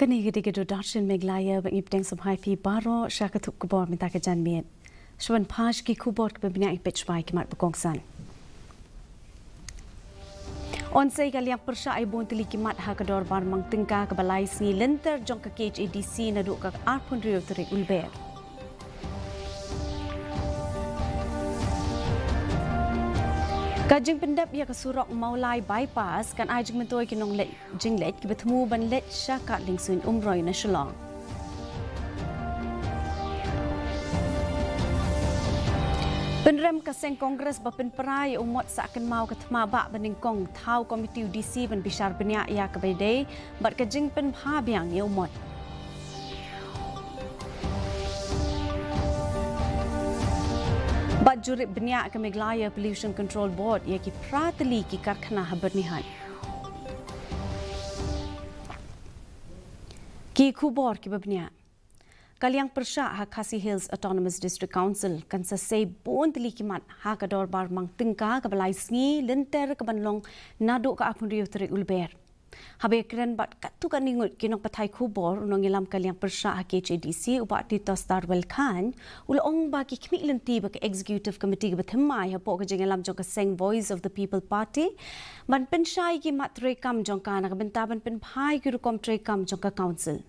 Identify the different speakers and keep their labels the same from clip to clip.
Speaker 1: Kani gede darshan MEGHALAYA bangipteng samhai fi baro syakatuk kubor minta kejan miet. Shwan pash ki kubor kebebnya ipech bai kimat bekongsan. Onsai kaliang persya ai bon tili kimat ha kedor bar mang tingka ke balai sni lenter jong ke KHASI naduk ke arpun rio terik ulber. Kajing pendap ia kesurok maulai bypass kan ajing mentoi kinong let jinglet ki bertemu ban let syakat lingsun umroy na Shillong. Penrem kaseng Kongres bapin perai umot sakan mau ketma bak beningkong tau komiti UDC ban bishar benya ia kebedai bat kajing pen phabiang ia umot. Bat jurip benya ke MEGHALAYA Pollution Control Board ia ki prateli ki karkhana habernihan. Ki kubor ki bebenya. Kaliang persya ha KHASI Hills Autonomous District Council kan sesei bon teli kimat ha kador bar mang tingka ke balai sngi lenter ke banlong naduk ke apun rio terik ulber. Habe keren bat katu kan ningut kinong patai kubor unong ilam kaliang persya ha KHASI ubat di tostar welkan ulong bagi kmi lenti bagi executive committee ke bethemai ha pok ke jengelam jong ke seng voice of the people party ban pensyai ki mat trekam jong ka nak bentaban pen phai ki rukom trekam jong ke council.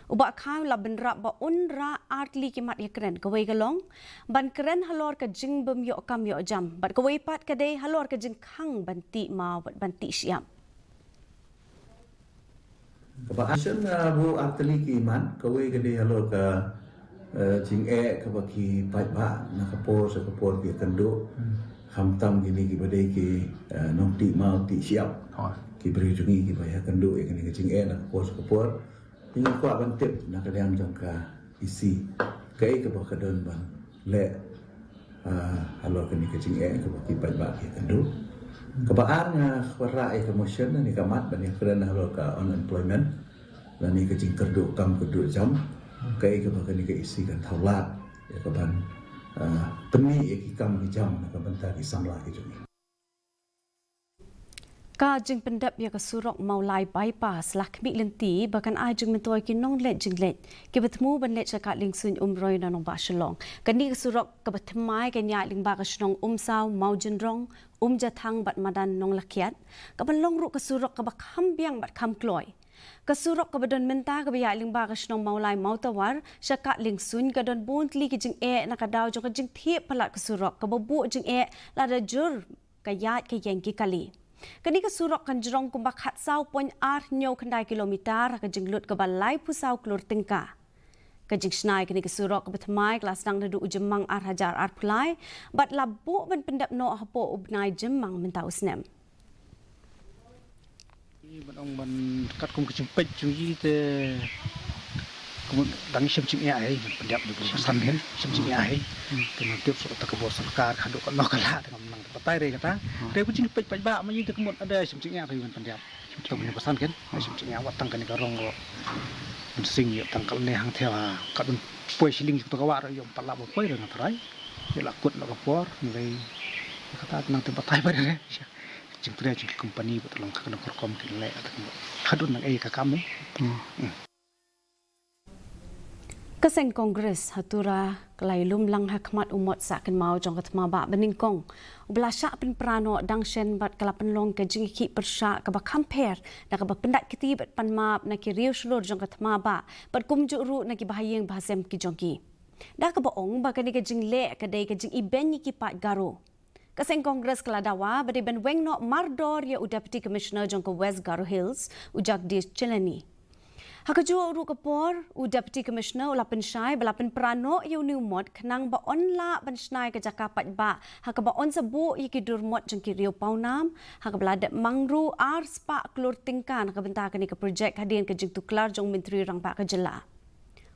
Speaker 1: Ubak kau la benrak ba unra artli kimat ya keren kawai galong ban keren halor ke jing bem yo kam yo jam bat kawai pat kadai halor ke jing khang banti ma banti siam
Speaker 2: Kebahasan bu artli kiman kawai kadai halor ke jing ke baki pat ba na kapor ki kenduk hamtam gini ki badai ki nom ti ma ti siap ki beri jungi ki bayar kenduk yang ni jing na kapor ini kuat bantip nak kalian jangka isi kai ke bawah kedon ban le halor kini kecing ke bawah kipat bagi kendu kebaan khara emotion ni kamat ban keren halor ke unemployment dan ni kecing kerdu kam kerdu jam kai ke bawah kini ke isi kan taulat ya keban peni ikam di jam nak bentar di samla ke jumi.
Speaker 1: Kajing pendap ia kesurok maulai bypass lakmi lenti bahkan ajing mentoi kinong let jinglet ki bertemu ban let cakat lingsun umroy na nong ba Shillong kani kesurok ke bertemai kanya ling ba kasnong umsaw mau jendrong jatang bat madan nong lakiat ka banlong ru kesurok ke bakam biang bat kam kloy kesurok ke bedon menta ke biya ling ba kasnong maulai mau tawar cakat lingsun ka don buntli ki jing nak daw jong ka jing thiep palat kesurok ke bobu jing lada jur kayat ke yengki kali. Kini kesurok kan jerong kumbak hat sau poin ar nyo kendai kilometer ke jinglut ke balai pusau kelur tingka. Kajing snai kini kesurok ke betmai kelas nang nadu ujemang ar hajar ar pulai bat labuk ban pendap no hapo ubnai jemang minta usnem.
Speaker 3: Ban ban kat kum kecimpet jungi te kum dang semcim ai pendap du pesan kan semcim ai dengan tiap sok tak bos sarkar kaduk no kala dengan nang patai re kata re kucing pej pej ba mayi te kemut ada semcim ai kan pendap tu punya pesan kan semcim ai watang kan garong go sing yo tangkal ne hang thewa kadun poi siling tu kawar yo pala bo poi re ngatrai yo lakut la kapor ngai kata nang te patai ba re jing tu jing company betulong kadun korkom kinle kadun nang ai ka kamu
Speaker 1: Kaseng Kongres hatura kelai lumlang hakmat umot sakin mau jong ketma ba beningkong ubla syak pin prano dangshen bat kala penlong ke jing ki persya ka ba compare na ka ba pendat kiti bat panmap na ki riu slur jong ketma ba bat kumju ru na ki bahayeng bahasem ki jongki da ka baong ba kani ke jing le ka dai ke jing iben ni ki pat garo Kaseng Kongres kala dawa bade ben weng no mardor ya Deputy Commissioner jong ka West Garo Hills ujak di Chelani Hakajua uru kapor Deputy Commissioner ulapen syai balapen prano yu new mod kenang ba onla ban snai ke jakapat ba hakaba on sabu yiki durmot jengki riu paunam hakabla de mangru ar spa klur tingkan hakabenta kani ke projek hadien ke jing tuklar jong menteri rang ba ke jela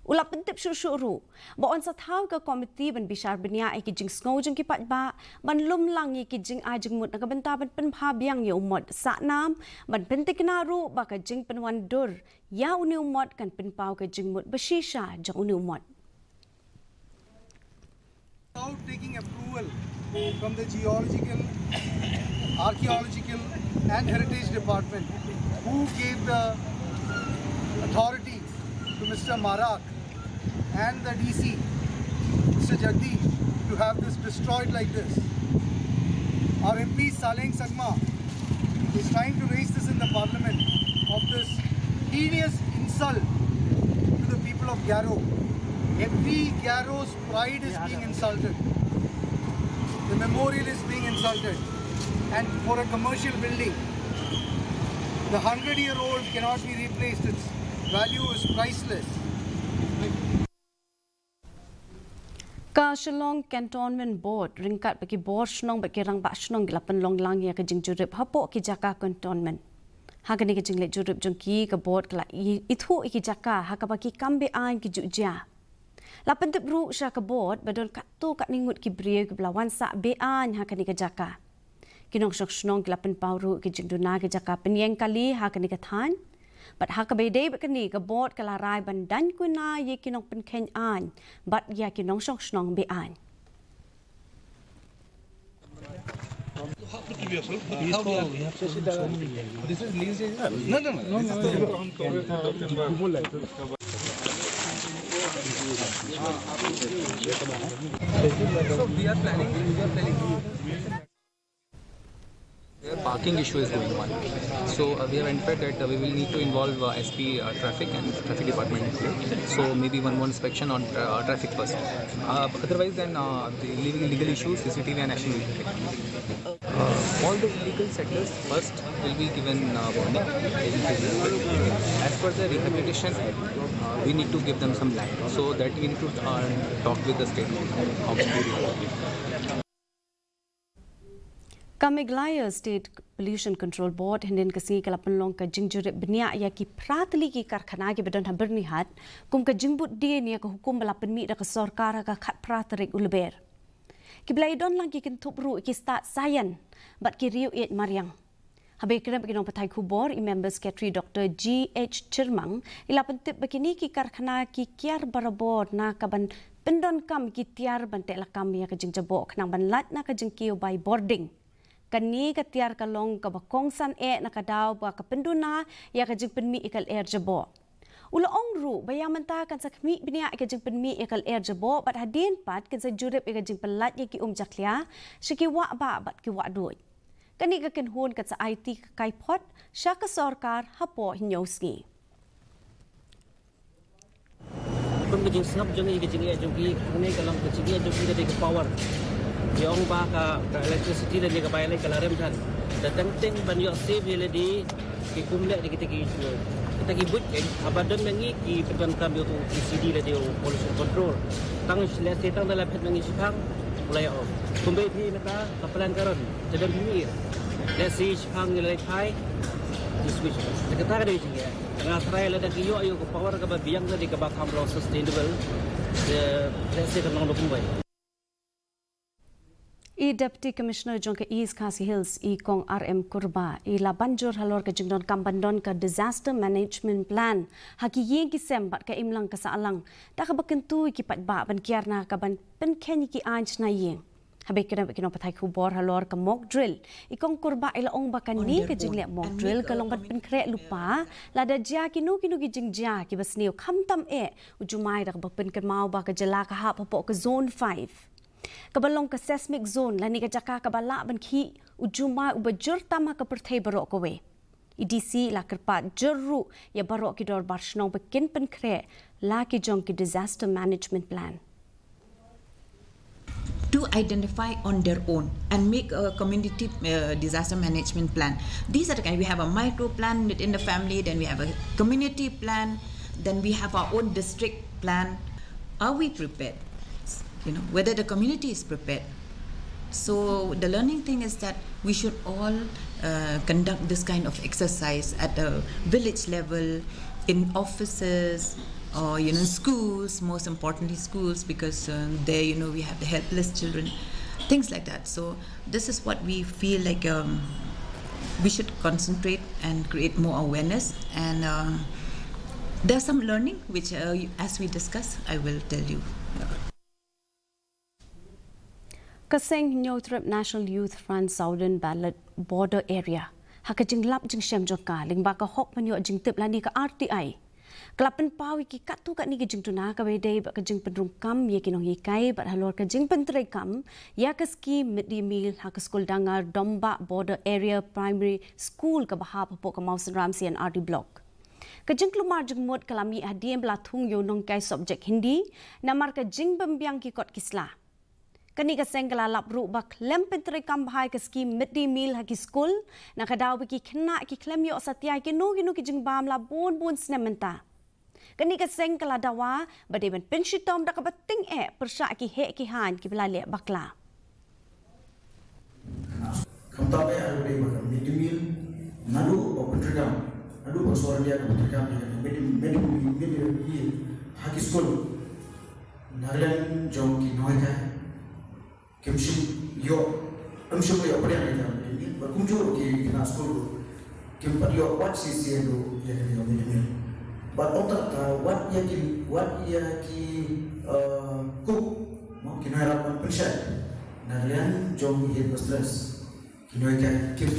Speaker 1: ulapen tip syuru ba on sa thau ke komiti ban bishar benya yiki jing sngo jengki pat ba ban lumlang yiki jing ajing mut hakabenta ban pen phabiang yu mod sa nam ban pentiknaru ba ke jing penwan dur ya uni umat kan penpau ke jingmut bersisa jang uni umat.
Speaker 4: Without taking approval from the geological, archaeological and heritage department who gave the authority Mr. Marak and the DC, Mr. Jagdish, to have this destroyed like this. Our MP Saleng Sangma is trying to raise this in the parliament of this heinous insult to the people of Garo. Every Garo's pride is being insulted. The memorial is being insulted. And for a commercial building, the 100-year-old cannot be replaced. Its value is priceless.
Speaker 1: Ka Shillong Cantonment Board ringkat bagi board shnong bagi rang ba shnong gilapan long lang ya kajing jurip hapo ki jaka cantonment. Hagani kajing le jurip jongki ka board kala itu iki jaka haka bagi kambe ain ki jujia. Lapan tip ru sya ka board badol katu kat ningut ki brie ki belawan sa be ain hakani ka jaka. Kinong shok shnong gilapan pauru ki jing duna ki jaka penyeng kali hakani ka than. But hakabay bakani ka board kalaray bandan ko na ye kinong penkhen an, but ya kinong shong shnong be an.
Speaker 5: So we are planning. Parking issue is going on. So we have identified that we will need to involve SP traffic and traffic department. So maybe one more inspection on traffic first. Otherwise then the legal issues, CCTV and action will be taken. All the illegal settlers first will be given warning. As per the rehabilitation, we need to give them some land. So that we need to talk with the state government.
Speaker 1: MEGHALAYA State Pollution Control Board hindin kasi kalapan long ka jingjurip benya ya ki pratli ki karkhana ki bedon haber nihat kum ka jingbut dia ni ka hukum balapan mi da ka sarkar ka khat pratrik ulber ki blai don lang ki kin thupru ki start sayan bat ki riu et mariang habe kena bagi nong patai khubor i member secretary Dr. GH Chirmang ilapan tip begini ki karkhana ki kiar barabor na ka ban pendon kam ki tiar ban tek lakam ya ka jingjabo knang ban lat na ka jingkiu by boarding kani ka tiar ka long ka bakong san nakadaw ba ka penduna ya ka jing penmi ikal jabo ulo ong ru bayaman ta kan sakmi binia ka jing penmi ikal jabo bat hadin pat kan sa jurip ka jing pelat ya ki jaklia shiki wa ba bat ki wa doi kani ka ken hun ka sa IT ka kai pot sha ka sarkar hapo hinyoski
Speaker 6: pun ka jing snap jong ka jing kani ka long ka jing ka power yang baka electricity dan juga bayar lagi kalau kan datang ting banyak save je lagi ki kumlek di kita ki but abadan mengi ki pekan kam yo PCD lagi pollution control tang selesai tang dalam pet mengi sikang mulai off kumbe thi naka kapalan karon jadam bimi let's see sikang nilai thai this which kata ada je ya try la ki yo ayo ko power ka ba biang di ka ba kam sustainable let's say kan nong kumbai
Speaker 1: Deputy Commissioner Jongka East KHASI Hills Kong RM Kurba la banjur halor ka jingdon kambandon ka disaster management plan haki yeng ki sembat ka imlang ka saalang da ka bakentu ki patba ban kiarna ka ban penken ki anj na yeng habe kena kino pathai khubor halor ka mock drill Kong Kurba ila ong bakani ka jingle mock drill ka long ban penkre lupa la da ja kinu ki jingja ki basniu khamtam ujumai da ka ban kan mau ba ka jala ka ha po ka zone 5 kabalong ka seismic zone lani ka jaka kabala ban khi ujuma ubajur tama ka perthai barok kowe EDC la kerpa jeru ya barok ki dor barshnong bekin penkre la ki jong ki disaster management plan
Speaker 7: to identify on their own and make a community disaster management plan. These are the kind. We have a micro plan within the family, then we have a community plan, then we have our own district plan. Are we prepared? You know, whether the community is prepared. So the learning thing is that we should all conduct this kind of exercise at the village level, in offices, or schools. Most importantly, schools, because there we have the helpless children, things like that. So this is what we feel like we should concentrate and create more awareness. And there's some learning which, as we discuss, I will tell you.
Speaker 1: Kaseng Nyotrip National Youth Front Southern Ballot Border Area. Haka jing lap jing shem joka ling baka hok panyo jing tip lani ka RTI. Kelapan pawi ki katu kat ni kejing tuna ka wedai bak kejing penrungkam ye kinong yikai bat halor kejing penterekam ya keski midday meal ha ke skul dangar Domba Border Area Primary School ke bahap pok ke Mausen Ramsey and RD Block. Kejing kelumar jengmut kalami hadiem belatung yo nong kai subjek Hindi namar kejing bembiang ki kot kisla. Kani ka seng kelalap ru bak lem penterekam bahai keski midday meal ha ki skul na kadau baki kena ki klem yo satia ki no ki jeng bam la bon snementa. Kani ka seng keladawa badai ben penshitom dak bating persyak ki he ki han ki belale bakla.
Speaker 8: Kamtabe ada di mana midday meal nadu penterekam nadu suara dia penterekam midday meal ha ki skul narian jong ki noika Kimshim yo pada yang ini berkunjung ke kelas sekolah. Kimpat yo what sisi itu yang ini. But otak what ya ki cook mau kena harapan persen. Narian jom hit stress. Kino ikan kim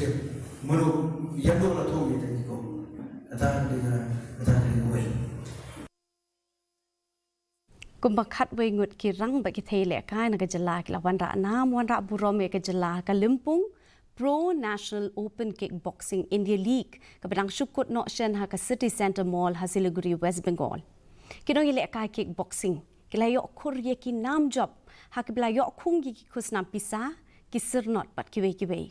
Speaker 8: menu yang dua tu kita ikut. Kata dia way.
Speaker 1: Kumbakat wengut kirang bagi thele kai na kajala kila wanra nam wanra burom e kajala ka limpung Pro National Open Kickboxing India League kabadang syukut no shen ha ka City Center Mall ha Siliguri West Bengal. Kino ile kai kickboxing kila yo khur ye ki nam job ha kibla yo khung ki khus nam pisa ki sirnot pat kiwe.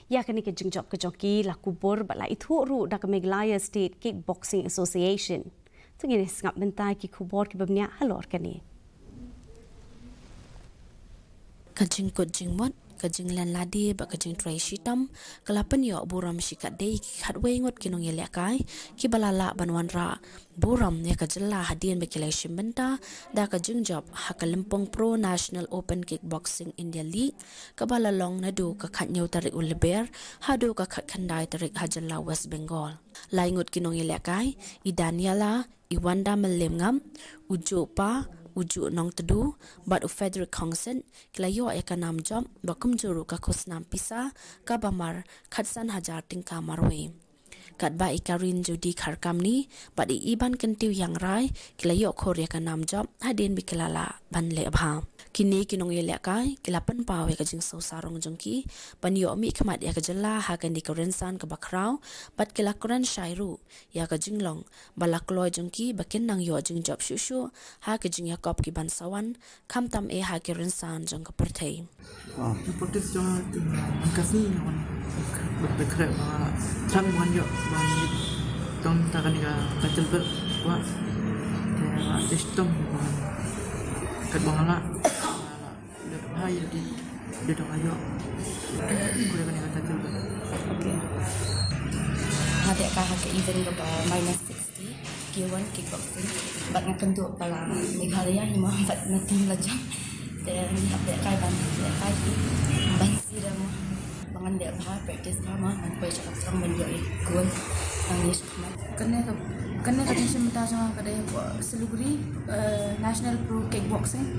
Speaker 1: Ya kani ke jing job ke joki la kubur bala ithu ru da ka MEGHALAYA State Kickboxing Association. Tunggu sengap bentai ki kubur ki babnya halor kani.
Speaker 9: Kajing kot jing mot, kajing lan ladi bak kajing tray shitam, kelapan yo buram shikat dei ki hatwe ngot kinong yelekai, ki balala banwan ra. Buram ya kajela hadian bekilai shimbenta, da kajing job hakalempong Pro National Open Kickboxing India League, kabalalong nadu kakat nyaw tarik uleber, hadu kakat kandai tarik hajala West Bengal. Laingot kinong yelekai, idaniala, Iwanda Melengam, Uju Pa, Uju Nong Tedu, Bat Frederick Hongsen, Kilayo Ekanam Job, Bakum Juru Kakusnam Pisa, Kabamar, Katsan Hajar Tingka Marwe. Kat ba ikarin judi kharkam ni, Bat iban kentiu yang rai, Kilayo Korea Kanam Job, Hadin Bikilala, Ban Le Abha. Kini kinong yelekai, Kilapan Pawe Kajing Sausarong Jungki, Ban yo mi kemat ya kajela hakan di kerensan ke bakrau, Bat kilakuran syairu, ya kajing long, Balakloy Jungki, Bakin nang yo jing job syusyu, ha kajing yakop ki bansawan, Kam tam ha kerensan jung ke pertai.
Speaker 10: Practice jong kasi naman berkreat chan bukan yo ban tong takan ka kacil ber wa kayak sistem kat bangala dia hai di dia dong ayo kuliah kan kacil ber.
Speaker 9: Okay. Ada kah ke event ke minus 60 K1 kickboxing, bat ngakan tu pala MEGHALAYA hima bat natim lajang. Dan ada kai ban sirah mah bangan dia bah practice mah sampai cakap sang menjadi gol English
Speaker 11: kena kajing sementara sama pada Siliguri National Pro Kickboxing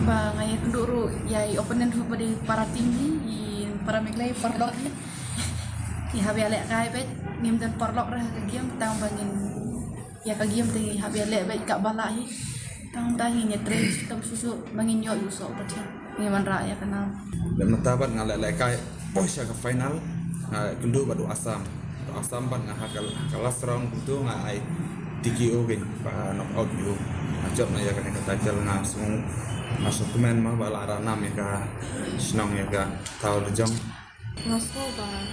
Speaker 11: ba ngaya kenduru ya opponent pada para tinggi para MEGHALAYA parlok ni habi alek kai bet ngim dan parlok rah kagiam tang bangin ya kagiam teh habi alek bet kak balahi tang tangi nyetre tam susu manginyo yuso baca ngiman raya kenal
Speaker 12: dan matabat ngalek kai poisha ke final kendu badu asam ban ngahakal kalas round tu ngai TKO gen pa knock out you ajab na ya kan kata jal ngasung masuk kemen mah bala ranam ya ka senong ya ka tahu lejong
Speaker 11: ngaso ba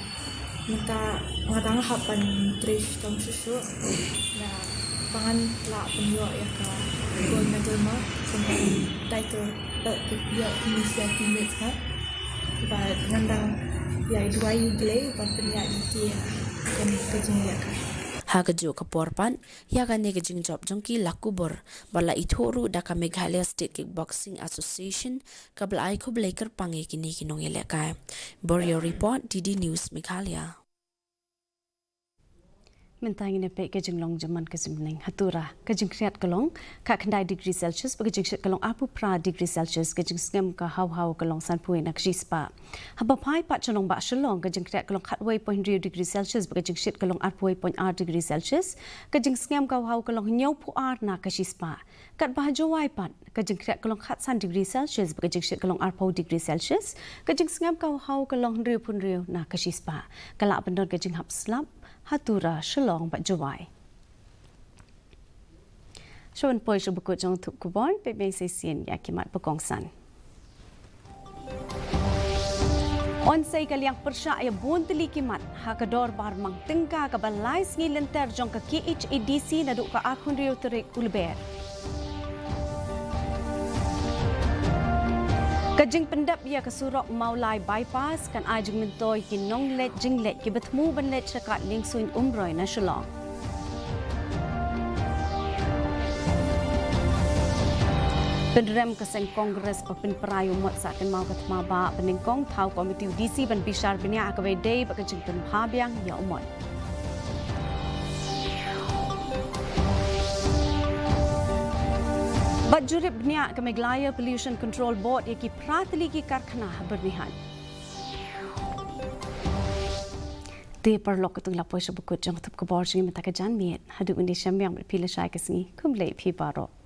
Speaker 11: minta ngatang hapan trish tam susu na pangan la penyo ya ka gold medal mah sampai title dia Indonesia teammates ha ba ngandang ya dua play ban penyak di kan kejeng ya ka
Speaker 9: ha keju keporpan ya kan ne kejing job jongki lakubor bala ithoru da ka MEGHALAYA State Kickboxing Association kabla ai khub leker pange kini kinong elekai Borio report DD News MEGHALAYA.
Speaker 1: Mentang ini pek kejeng long zaman kesimling hatura kejeng kriat kelong ka kendai degree Celsius kejeng set kelong apu pra degree Celsius kejeng ngem ka hau kelong sanpui nak jispa haba pai pat chalong ba shalong kejeng kriat kelong khatway point degree Celsius kejeng set kelong arpui point r degree Celsius kejeng ngem ka hau kelong nyau pu r nak jispa kat bahjawai pat kejeng kriat kelong khat san degree Celsius kejeng set kelong arpau degree Celsius kejeng ngem ka hau kelong riu pun riu nak jispa kala pendon kejeng hap slap hatura shalong bat jawai. Shon poi shubukut jong tuk kubon pebeng sesien ya kimat pekongsan. Onsai kaliang persya ya bonteli kimat hakador barmang tengka ka balai sngi lenter jong ka KHASI naduk ka akun riu terik ulber. Kajing pendap ia kesurok maulai bypass kan ajeng mentoi ki nonglet jinglet ki betemu benlet cekat lingsuin umroi na Shillong. Penrem keseng Kongres pepin perayu mot sakin mau ketema ba peningkong tau komiti DC ban bishar benia akabai day bakajing pen habiang ya umot. Bat jurip bnia ke MEGHALAYA Pollution Control Board yaki prateli ki karkhana bernihan. Te perlok ketung lapoi sebukut jang tup ke bor jingi mata ke janmiet hadu Indonesia yang berpilih syai kesengi kumlei pi baro.